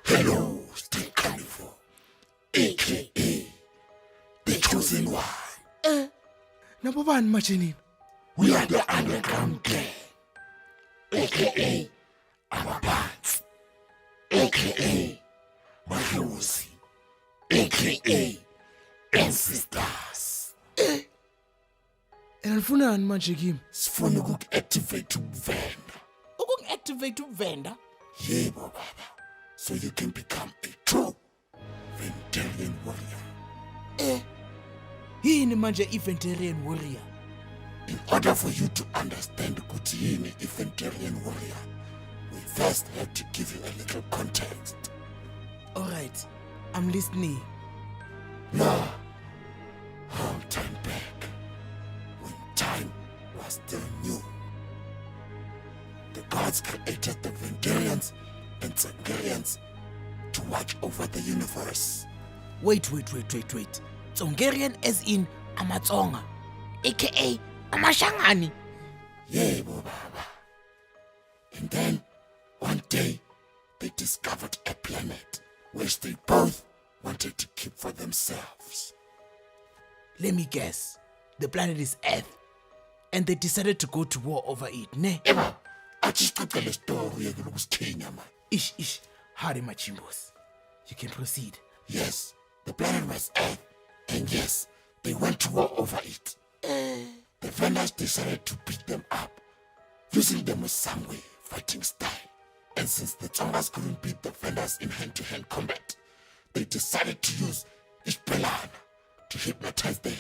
Hello, Stay Carnivore, aka the chosen one. Nabo bani majenini? We are the underground gang, aka Amapants, aka Amadlozi, aka Ancestors. Nifunani manje kimi? Sifuna uku-activate ukuvenda. Uku-activate ukuvenda? Yebo baba. So you can become a true Vendarian warrior. Yini manje i-Vendarian warrior? In order for you to understand ukuthi yini i-Vendarian warrior, we first have to give you a little context. Alright, I'm listening. Now, long time back, when time was still new, the gods created the Vendarians and Tsongerians to watch over the universe. Wait. Tsongerian as in Amatsonga, aka Amashangani. Yebo baba. And then, one day, they discovered a planet which they both wanted to keep for themselves. Let me guess. The planet is Earth. And they decided to go to war over it, ne? Eba, achishqoqa le story yokusithenya man. Ish, hurry machimbos. You can proceed. Yes, the planet was Earth. And yes, they went to war over it. The Vendors decided to beat them up, using them with some way fighting style. And since the Tsongas couldn't beat the Vendors in hand-to-hand combat, they decided to use Ishpelana to hypnotize them.